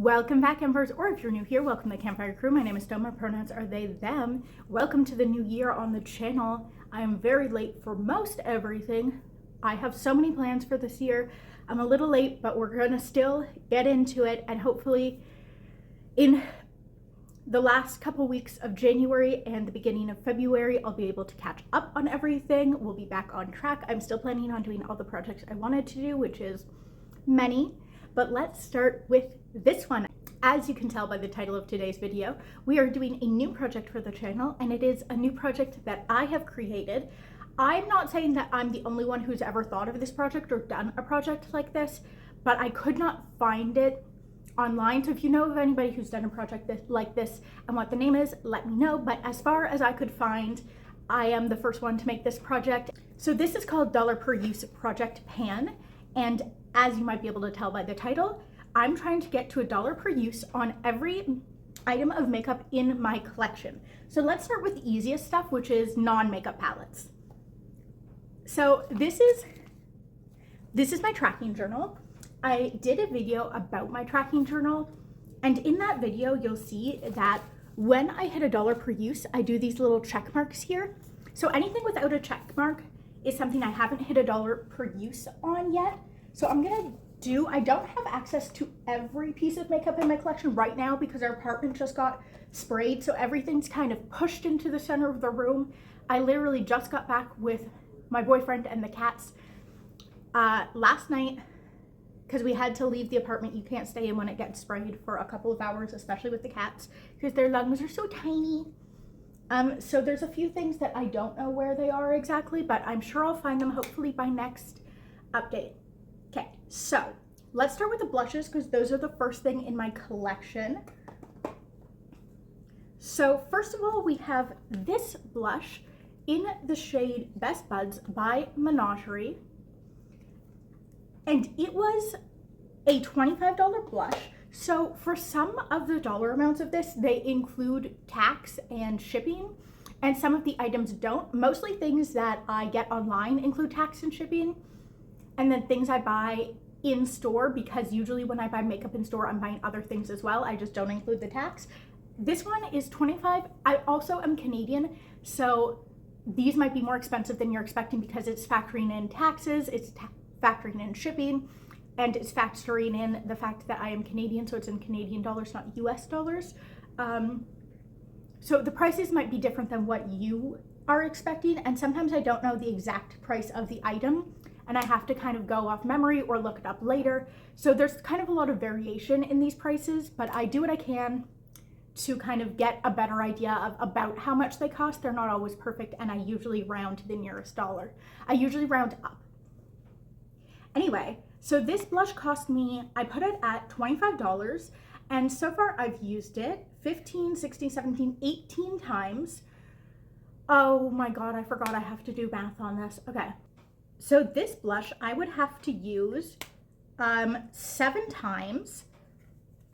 Welcome back, Embers, or if you're new here, welcome to the Campfire Crew. My name is Stone. My pronouns are they, them. Welcome to the new year on the channel. I am very late for most everything. I have so many plans for this year. I'm a little late, but we're gonna still get into it, and hopefully in the last couple weeks of January and the beginning of February, I'll be able to catch up on everything. We'll be back on track. I'm still planning on doing all the projects I wanted to do, which is many, but let's start with this one. As you can tell by the title of today's video, we are doing a new project for the channel, and it is a new project that I have created. I'm not saying that I'm the only one who's ever thought of this project or done a project like this, but I could not find it online. So if you know of anybody who's done a project like this and what the name is, let me know. But as far as I could find, I am the first one to make this project. So this is called Dollar Per Use Project Pan, and as you might be able to tell by the title, I'm trying to get to $1 per use on every item of makeup in my collection. So let's start with the easiest stuff, which is non-makeup palettes. So this is my tracking journal. I did a video about my tracking journal, and in that video you'll see that when I hit $1 per use, I do these little check marks here. So anything without a check mark is something I haven't hit $1 per use on yet. So I don't have access to every piece of makeup in my collection right now because our apartment just got sprayed, so everything's kind of pushed into the center of the room. I literally just got back with my boyfriend and the cats last night because we had to leave the apartment. You can't stay in when it gets sprayed for a couple of hours, especially with the cats, because their lungs are so tiny. So there's a few things that I don't know where they are exactly, but I'm sure I'll find them hopefully by next update. Okay, so let's start with the blushes because those are the first thing in my collection. So first of all, we have this blush in the shade Best Buds by Menagerie. And it was a $25 blush. So for some of the dollar amounts of this, they include tax and shipping, and some of the items don't. Mostly things that I get online include tax and shipping. And then things I buy in store, because usually when I buy makeup in store, I'm buying other things as well. I just don't include the tax. This one is $25. I also am Canadian, so these might be more expensive than you're expecting because it's factoring in taxes, it's factoring in shipping, and it's factoring in the fact that I am Canadian, so it's in Canadian dollars, not US dollars. So the prices might be different than what you are expecting, and sometimes I don't know the exact price of the item, and I have to kind of go off memory or look it up later. So there's kind of a lot of variation in these prices, but I do what I can to kind of get a better idea of about how much they cost. They're not always perfect, and I usually round to the nearest dollar. I usually round up. Anyway, so this blush cost me, I put it at $25, and so far I've used it 15, 16, 17, 18 times. Oh my God, I forgot I have to do math on this. Okay. So this blush, I would have to use 7 times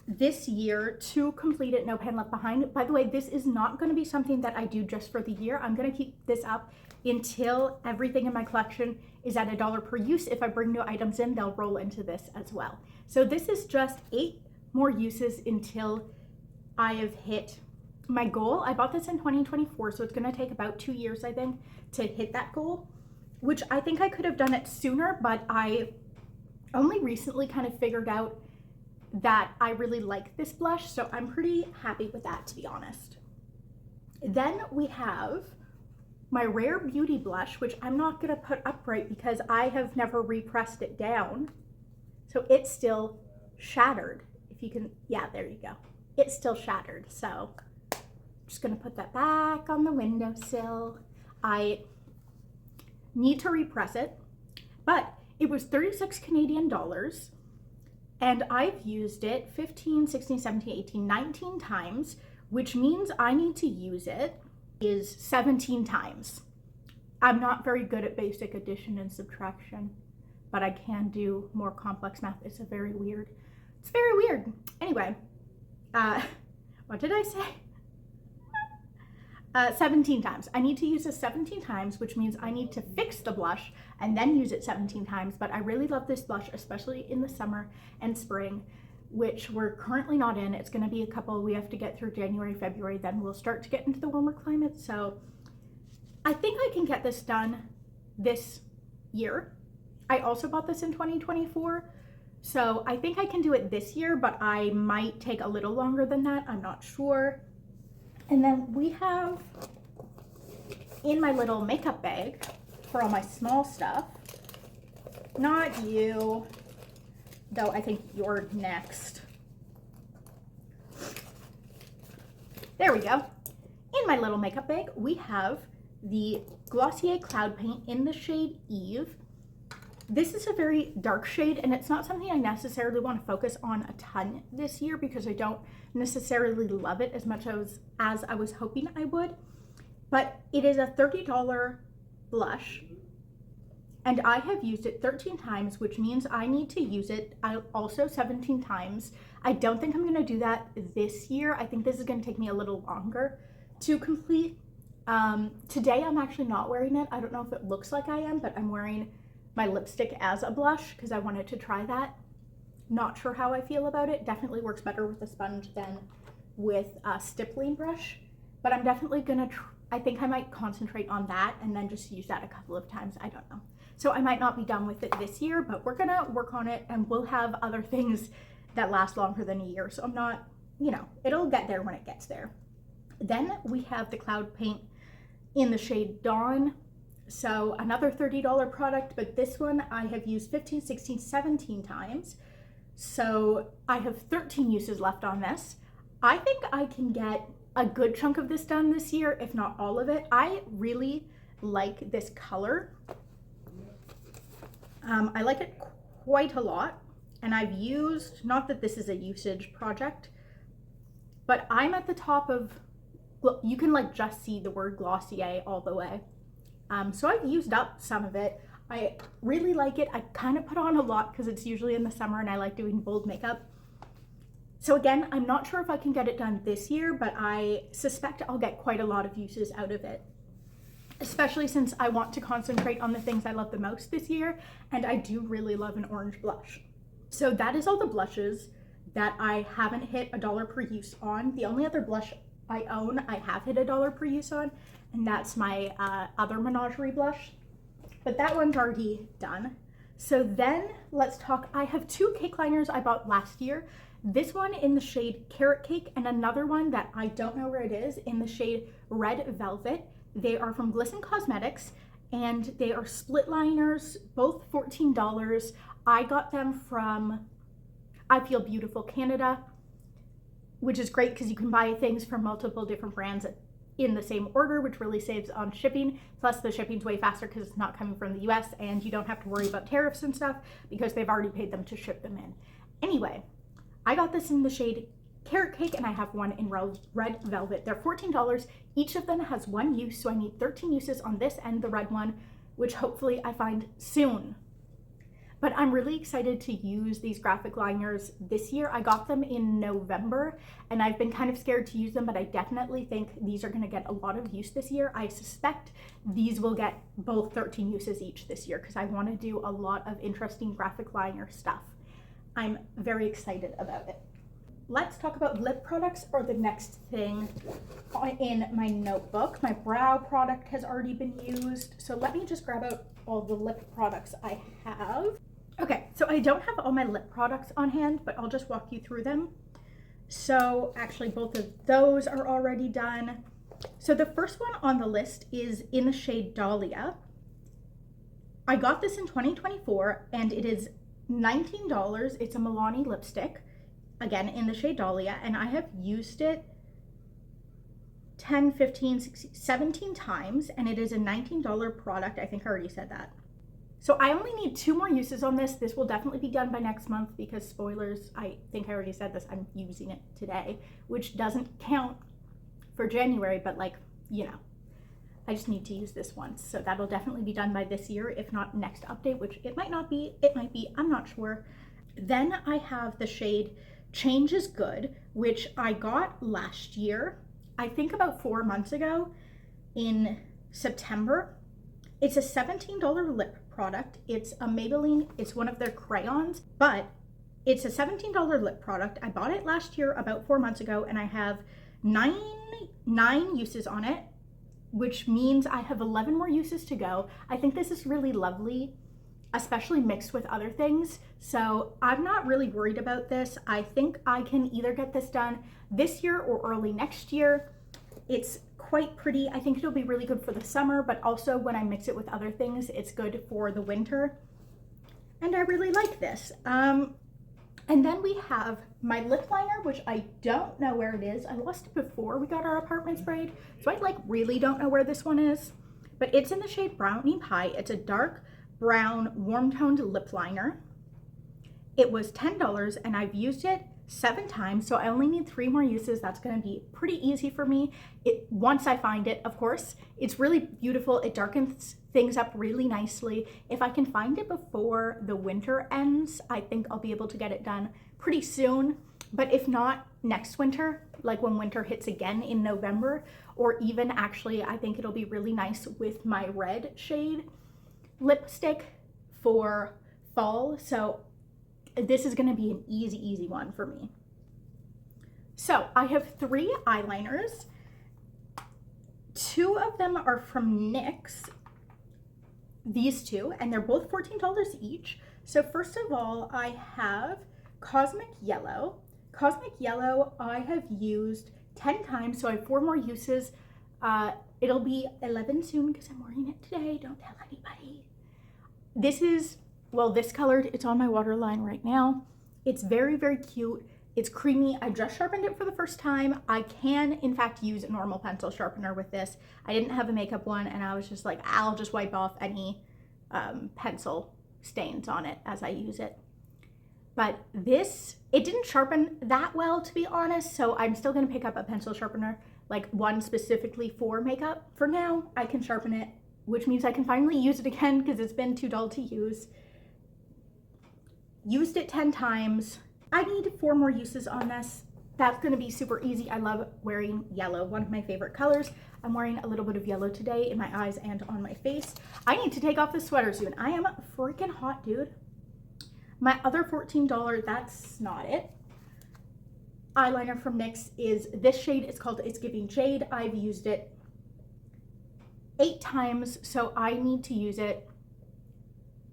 this year to complete it. No pan left behind. By the way, this is not going to be something that I do just for the year. I'm going to keep this up until everything in my collection is at $1 per use. If I bring new items in, they'll roll into this as well. So this is just 8 more uses until I have hit my goal. I bought this in 2024, so it's going to take about 2 years, I think, to hit that goal, which I think I could have done it sooner, but I only recently kind of figured out that I really like this blush, so I'm pretty happy with that, to be honest. Then we have my Rare Beauty blush, which I'm not gonna put upright because I have never repressed it down, so it's still shattered. If you can, yeah, there you go. It's still shattered, so I'm just gonna put that back on the windowsill. I need to repress it, but it was 36 Canadian dollars, and I've used it 15, 16, 17, 18, 19 times, which means I need to use it is 17 times. I'm not very good at basic addition and subtraction, but I can do more complex math. It's very weird. Anyway, what did I say? 17 times. I need to use this 17 times, which means I need to fix the blush and then use it 17 times. But I really love this blush, especially in the summer and spring. which we're currently not in. It's going to be a couple, we have to get through January, February, then we'll start to get into the warmer climate. So I think I can get this done this year. I also bought this in 2024. So I think I can do it this year, but I might take a little longer than that. I'm not sure. And then we have in my little makeup bag for all my small stuff, not you, though I think you're next. There we go. In my little makeup bag, we have the Glossier Cloud Paint in the shade Eve. This is a very dark shade, and it's not something I necessarily want to focus on a ton this year because I don't necessarily love it as much as I was hoping I would. But it is a $30 blush, and I have used it 13 times, which means I need to use it also 17 times. I don't think I'm going to do that this year. I think this is going to take me a little longer to complete. Today I'm actually not wearing it. I don't know if it looks like I am, but I'm wearing my lipstick as a blush because I wanted to try that. Not sure how I feel about it. Definitely works better with a sponge than with a stippling brush, but I'm definitely gonna I think I might concentrate on that and then just use that a couple of times. I don't know. So I might not be done with it this year, but we're gonna work on it, and we'll have other things that last longer than a year. So I'm not, you know, it'll get there when it gets there. Then we have the Cloud Paint in the shade Dawn. So another $30 product, but this one I have used 15, 16, 17 times. So I have 13 uses left on this. I think I can get a good chunk of this done this year, if not all of it. I really like this color. I like it quite a lot, and I've used, not that this is a usage project, but I'm at the top of, you can like just see the word Glossier all the way. So I've used up some of it. I really like it. I kind of put on a lot because it's usually in the summer and I like doing bold makeup. So again, I'm not sure if I can get it done this year, but I suspect I'll get quite a lot of uses out of it, especially since I want to concentrate on the things I love the most this year, and I do really love an orange blush. So that is all the blushes that I haven't hit $1 per use on. The only other blush I own, I have hit $1 per use on, and that's my other Menagerie blush, but that one's already done. So then let's talk, I have two cake liners I bought last year. This one in the shade Carrot Cake, and another one that I don't know where it is in the shade Red Velvet. They are from Glisten Cosmetics, and they are split liners, both $14. I got them from I Feel Beautiful Canada, which is great because you can buy things from multiple different brands in the same order, which really saves on shipping. Plus the shipping's way faster because it's not coming from the US, and you don't have to worry about tariffs and stuff because they've already paid them to ship them in. Anyway, I got this in the shade Carrot Cake, and I have one in Red Velvet. They're $14. Each of them has one use, so I need 13 uses on this and the red one, which hopefully I find soon. But I'm really excited to use these graphic liners this year. I got them in November, and I've been kind of scared to use them, but I definitely think these are gonna get a lot of use this year. I suspect these will get both 13 uses each this year because I wanna do a lot of interesting graphic liner stuff. I'm very excited about it. Let's talk about lip products, or the next thing in my notebook. My brow product has already been used, so let me just grab out all the lip products I have. Okay, so I don't have all my lip products on hand, but I'll just walk you through them. So actually both of those are already done. So the first one on the list is in the shade Dahlia. I got this in 2024, and it is $19. It's a Milani lipstick, again in the shade Dahlia, and I have used it 10, 15, 16, 17 times, and it is a $19 product. I think I already said that. So I only need 2 more uses on this. This will definitely be done by next month because, spoilers, I think I already said this, I'm using it today, which doesn't count for January, but like, you know, I just need to use this once. So that'll definitely be done by this year, if not next update, which it might not be, it might be, I'm not sure. Then I have the shade Change is Good, which I got last year, I think about 4 months ago in September. It's a $17 lip product. It's a Maybelline, it's one of their crayons, but It's a $17 lip product. I bought it last year, about 4 months ago, and I have nine uses on it, which means I have 11 more uses to go. I think this is really lovely, especially mixed with other things. So I'm not really worried about this. I think I can either get this done this year or early next year. It's quite pretty. I think it'll be really good for the summer, but also when I mix it with other things, it's good for the winter. And I really like this. And then we have my lip liner, which I don't know where it is. I lost it before we got our apartment sprayed, so I really don't know where this one is. But it's in the shade Brownie Pie. It's a dark brown, warm-toned lip liner. It was $10, and I've used it 7 times, so I only need 3 more uses. That's going to be pretty easy for me. Once I find it, of course. It's really beautiful. It darkens things up really nicely. If I can find it before the winter ends, I think I'll be able to get it done pretty soon. But if not, next winter, like when winter hits again in November, or even actually, I think it'll be really nice with my red shade lipstick for fall. So this is going to be an easy one for me. So I have 3 eyeliners. 2 of them are from NYX, these 2, and they're both $14 each. So first of all, I have Cosmic Yellow. Cosmic Yellow I have used 10 times, so I have 4 more uses. It'll be 11 soon because I'm wearing it today. Don't tell anybody. This is, well, this colored, it's on my waterline right now. It's very cute. It's creamy. I just sharpened it for the first time. I can, in fact, use a normal pencil sharpener with this. I didn't have a makeup one, and I was just like, I'll just wipe off any pencil stains on it as I use it. But this, it didn't sharpen that well, to be honest, so I'm still going to pick up a pencil sharpener, like one specifically for makeup. For now, I can sharpen it, which means I can finally use it again because it's been too dull to use. Used it 10 times. I need 4 more uses on this. That's going to be super easy. I love wearing yellow, one of my favorite colors. I'm wearing a little bit of yellow today in my eyes and on my face. I need to take off this sweater soon. I am freaking hot, dude. My other $14, that's not it, eyeliner from NYX is this shade. It's called It's Giving Jade. I've used it 8 times, so I need to use it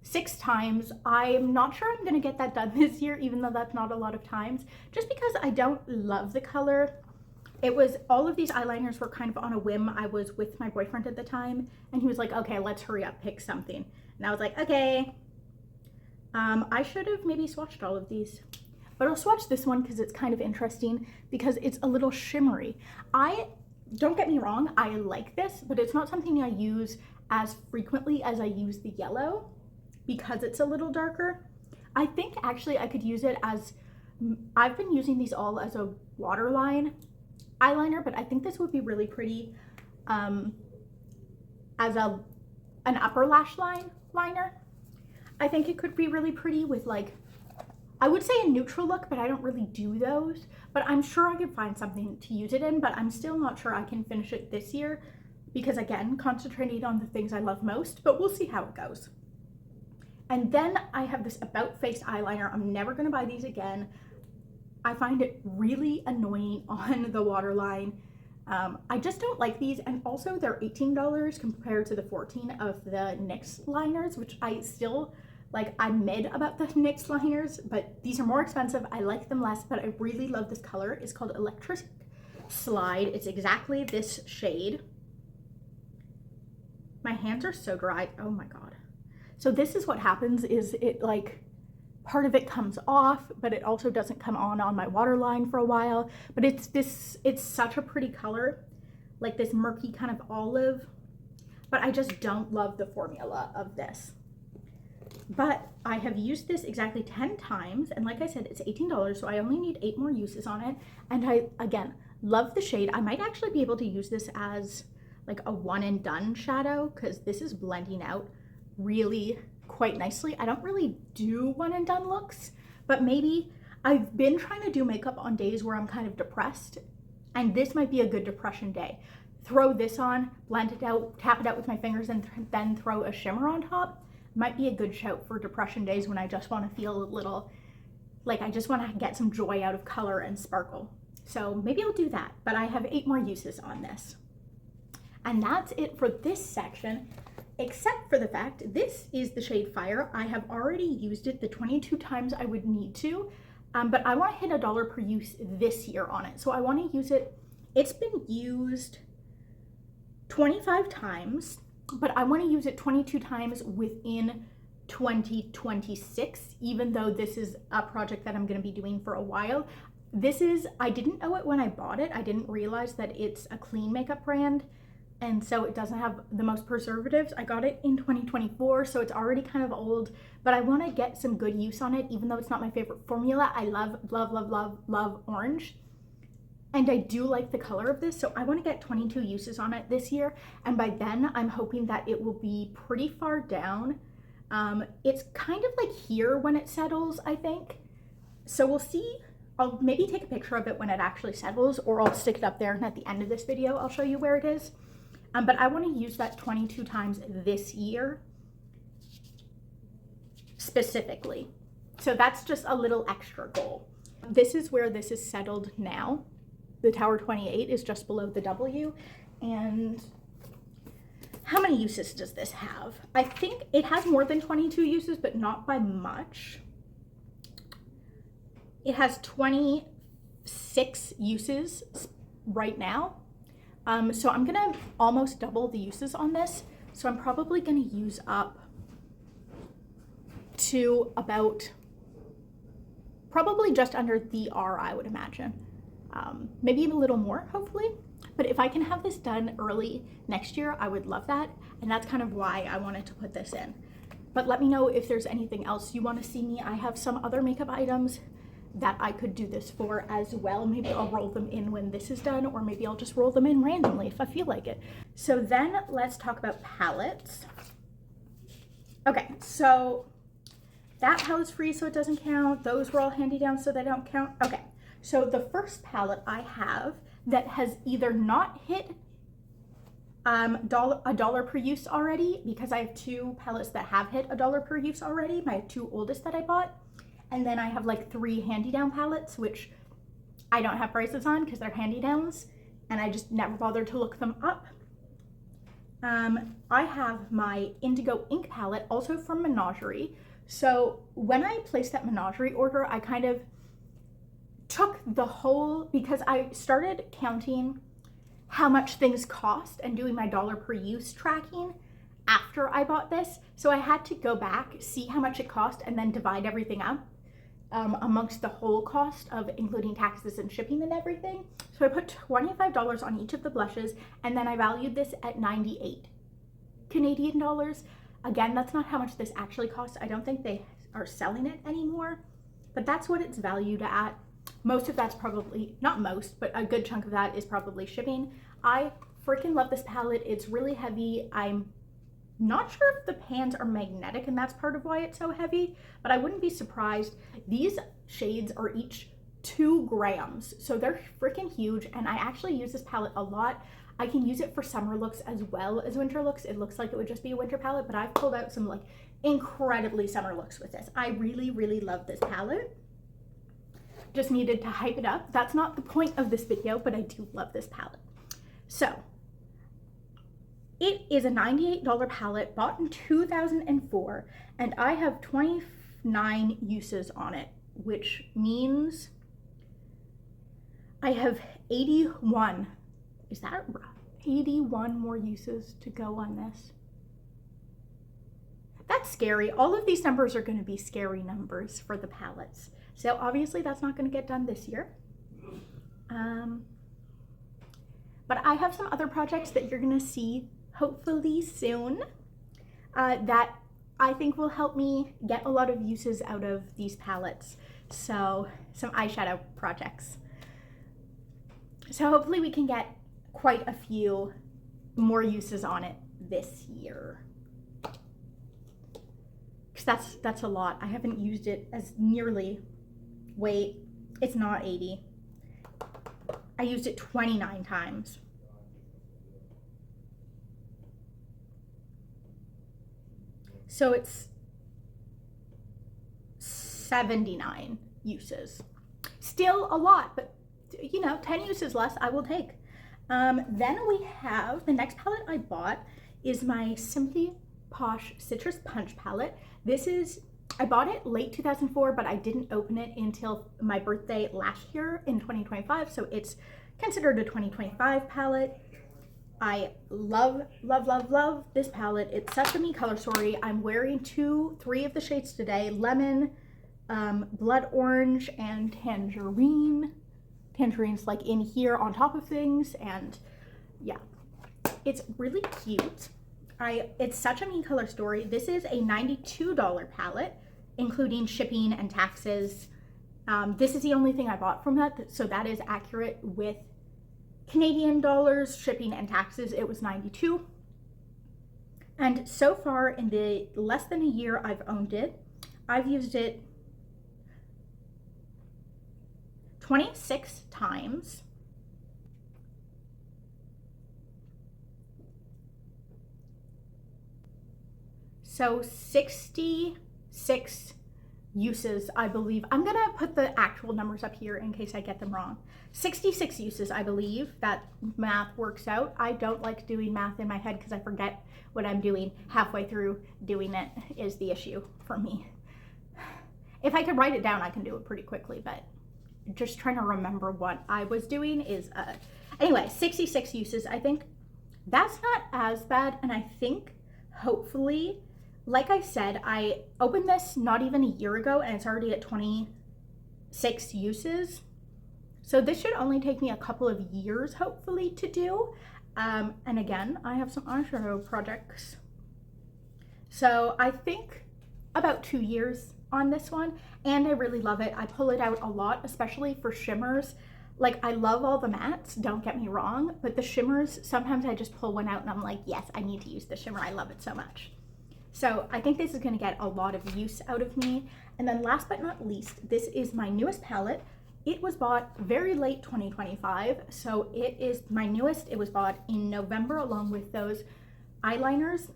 6 times. I'm not sure I'm going to get that done this year, even though that's not a lot of times, just because I don't love the color. It was, all of these eyeliners were kind of on a whim. I was with my boyfriend at the time, and he was like, okay, let's hurry up, pick something. And I was like, okay. I should have maybe swatched all of these, but I'll swatch this one because it's kind of interesting because it's a little shimmery. Don't get me wrong, I like this, but it's not something I use as frequently as I use the yellow because it's a little darker. I think actually I could use it as, I've been using these all as a waterline eyeliner, but I think this would be really pretty as an upper lash line liner. I think it could be really pretty with, like, I would say a neutral look, but I don't really do those. But I'm sure I could find something to use it in, but I'm still not sure I can finish it this year because, again, concentrating on the things I love most, but we'll see how it goes. And then I have this About Face eyeliner. I'm never going to buy these again. I find it really annoying on the waterline. I just don't like these, and also they're $18 compared to the $14 of the NYX liners, which I still, like, I'm mid about the NYX liners, but these are more expensive. I like them less, but I really love this color. It's called Electric Slide. It's exactly this shade. My hands are so dry. Oh my God. So this is what happens is it, like, part of it comes off, but it also doesn't come on my waterline for a while. But it's such a pretty color, like this murky kind of olive, but I just don't love the formula of this. But I have used this exactly 10 times, and like I said, it's $18, so I only need 8 more uses on it. And I, again, love the shade. I might actually be able to use this as like a one and done shadow because this is blending out really quite nicely. I don't really do one and done looks, but maybe I've been trying to do makeup on days where I'm kind of depressed, and this might be a good depression day. Throw this on, blend it out, tap it out with my fingers, and then throw a shimmer on top. Might be a good shout for depression days when I just want to feel a little like I just want to get some joy out of color and sparkle. So maybe I'll do that, but I have 8 more uses on this. And that's it for this section, except for the fact this is the shade Fire. I have already used it the 22 times I would need to, but I want to hit $1 per use this year on it. So I want to use it. It's been used 25 times, but I want to use it 22 times within 2026, even though this is a project that I'm going to be doing for a while. I didn't know it when I bought it. I didn't realize that it's a clean makeup brand, and so it doesn't have the most preservatives. I got it in 2024, so it's already kind of old, but I want to get some good use on it, even though it's not my favorite formula. I love, love, love, love, love orange, and I do like the color of this, so I want to get 22 uses on it this year, and by then I'm hoping that it will be pretty far down. It's kind of like here when it settles, I think. So we'll see. I'll maybe take a picture of it when it actually settles, or I'll stick it up there, and at the end of this video I'll show you where it is. But I want to use that 22 times this year specifically. So that's just a little extra goal. This is where this is settled now. The Tower 28 is just below the W. And how many uses does this have? I think it has more than 22 uses, but not by much. It has 26 uses right now. So I'm gonna almost double the uses on this. So I'm probably gonna use up to about, probably just under the R, I would imagine. Maybe even a little more, hopefully. But if I can have this done early next year, I would love that. And that's kind of why I wanted to put this in. But let me know if there's anything else you want to see me. I have some other makeup items that I could do this for as well. Maybe I'll roll them in when this is done, or maybe I'll just roll them in randomly if I feel like it. So then let's talk about palettes. Okay, so that palette's free, so it doesn't count. Those were all handy down, so they don't count. Okay, so the first palette I have that has either not hit $1 per use already, because I have 2 palettes that have hit $1 per use already, my 2 oldest that I bought. And then I have like 3 handy-down palettes, which I don't have prices on because they're handy-downs, and I just never bothered to look them up. I have my Indigo Ink palette, also from Menagerie. So when I placed that Menagerie order, I kind of took the whole, because I started counting how much things cost and doing my $1 per use tracking after I bought this. So I had to go back, see how much it cost, and then divide everything up amongst the whole cost of including taxes and shipping and everything. So I put $25 on each of the blushes, and then I valued this at 98 Canadian dollars. Again, that's not how much this actually costs. I don't think they are selling it anymore, but that's what it's valued at. Most of that's probably, not most, but a good chunk of that is probably shipping. I freaking love this palette. It's really heavy. I'm not sure if the pans are magnetic and that's part of why it's so heavy, but I wouldn't be surprised. These shades are each 2 grams, so they're freaking huge, and I actually use this palette a lot. I can use it for summer looks as well as winter looks. It looks like it would just be a winter palette, but I've pulled out some like incredibly summer looks with this. I really, really love this palette. Just needed to hype it up. That's not the point of this video, but I do love this palette. So it is a $98 palette, bought in 2004, and I have 29 uses on it, which means I have 81. Is that right? 81 more uses to go on this. That's scary. All of these numbers are going to be scary numbers for the palettes. So obviously that's not going to get done this year. But I have some other projects that you're going to see hopefully soon that I think will help me get a lot of uses out of these palettes. So some eyeshadow projects. So hopefully we can get quite a few more uses on it this year. Because that's a lot. I haven't used it as nearly, wait, it's not 80. I used it 29 times. So it's 79 uses. Still a lot, but you know, 10 uses less I will take. Then we have the next palette I bought is my Simply Posh Citrus Punch palette. I bought it late 2004, but I didn't open it until my birthday last year in 2025, so it's considered a 2025 palette. I love, love, love, love this palette. It's such a me color story. I'm wearing three of the shades today: lemon, blood orange, and tangerine. Tangerine's like in here on top of things, and yeah, it's really cute. It's such a me color story. This is a $92 palette, including shipping and taxes. This is the only thing I bought from that, so that is accurate with Canadian dollars, shipping and taxes. It was $92. And so far in the less than a year I've owned it, I've used it 26 times. So 66 uses, I believe. I'm gonna put the actual numbers up here in case I get them wrong. 66 uses, I believe. That math works out. I don't like doing math in my head because I forget what I'm doing halfway through doing it is the issue for me. If I could write it down, I can do it pretty quickly, but just trying to remember what I was doing is, anyway, 66 uses. I think that's not as bad, and I think hopefully, like I said, I opened this not even a year ago and it's already at 26 uses. So this should only take me a couple of years, hopefully, to do. And again, I have some eyeshadow projects. So I think about 2 years on this one, and I really love it. I pull it out a lot, especially for shimmers. Like, I love all the mattes, don't get me wrong, but the shimmers, sometimes I just pull one out and I'm like, yes, I need to use the shimmer. I love it so much. So I think this is gonna get a lot of use out of me. And then last but not least, this is my newest palette. It was bought very late 2025, so it is my newest. It was bought in November along with those eyeliners.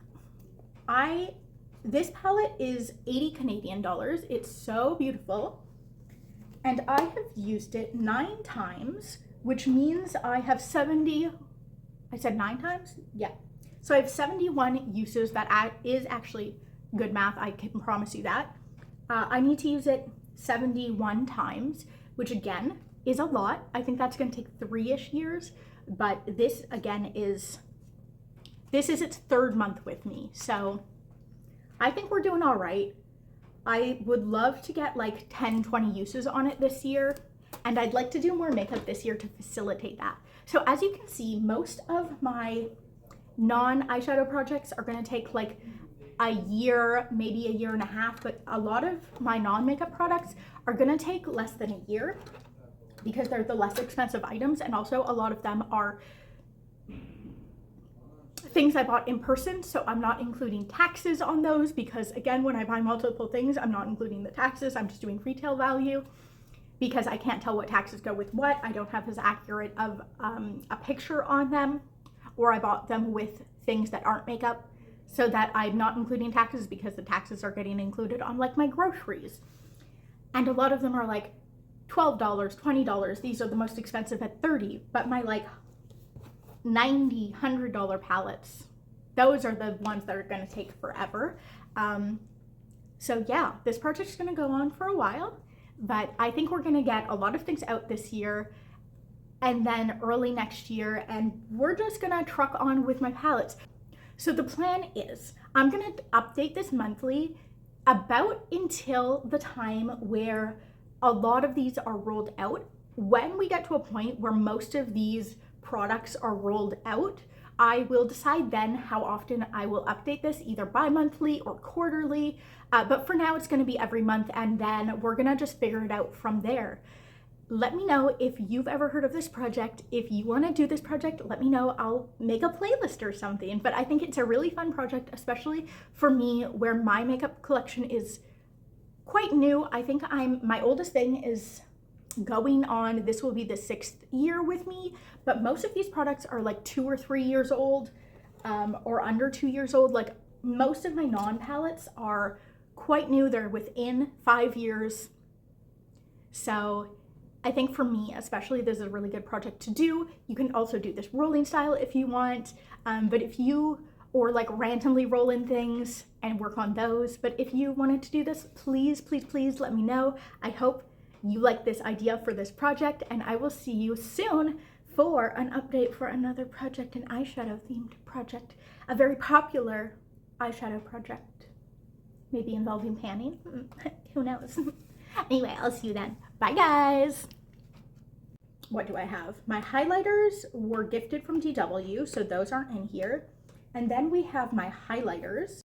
This palette is 80 Canadian dollars. It's so beautiful. And I have used it 9 times, which means I have 70, I said 9 times? Yeah. So I have 71 uses. That is actually good math, I can promise you that. I need to use it 71 times, which again is a lot. I think that's gonna take 3-ish years, but this again is its 3rd month with me. So I think we're doing all right. I would love to get like 10, 20 uses on it this year, and I'd like to do more makeup this year to facilitate that. So as you can see, most of my non-eyeshadow projects are gonna take like a year, maybe a year and a half, but a lot of my non-makeup products are gonna take less than a year because they're the less expensive items, and also a lot of them are things I bought in person, so I'm not including taxes on those because, again, when I buy multiple things, I'm not including the taxes. I'm just doing retail value because I can't tell what taxes go with what. I don't have as accurate of a picture on them, or I bought them with things that aren't makeup, so that I'm not including taxes because the taxes are getting included on like my groceries. And a lot of them are like $12, $20. These are the most expensive at $30, but my like $90, $100 palettes, those are the ones that are going to take forever. So yeah, this project's going to go on for a while, but I think we're going to get a lot of things out this year and then early next year, and we're just going to truck on with my palettes. So the plan is I'm going to update this monthly about until the time where a lot of these are rolled out. When we get to a point where most of these products are rolled out, I will decide then how often I will update this, either bi-monthly or quarterly. But for now, it's going to be every month, and then we're going to just figure it out from there. Let me know if you've ever heard of this project. If you want to do this project, let me know. I'll make a playlist or something. But I think it's a really fun project, especially for me, where my makeup collection is quite new. I think my oldest thing is going on, this will be the 6th year with me, but most of these products are like 2 or 3 years old, or under 2 years old. Like, most of my non-palettes are quite new. They're within 5 years. So I think for me, especially, this is a really good project to do. You can also do this rolling style if you want, but if you, or like randomly roll in things and work on those. But if you wanted to do this, please, please, please let me know. I hope you like this idea for this project, and I will see you soon for an update for another project, an eyeshadow themed project, a very popular eyeshadow project, maybe involving panning. Who knows? Anyway, I'll see you then. Bye, guys. What do I have? My highlighters were gifted from DW, so those aren't in here. And then we have my highlighters.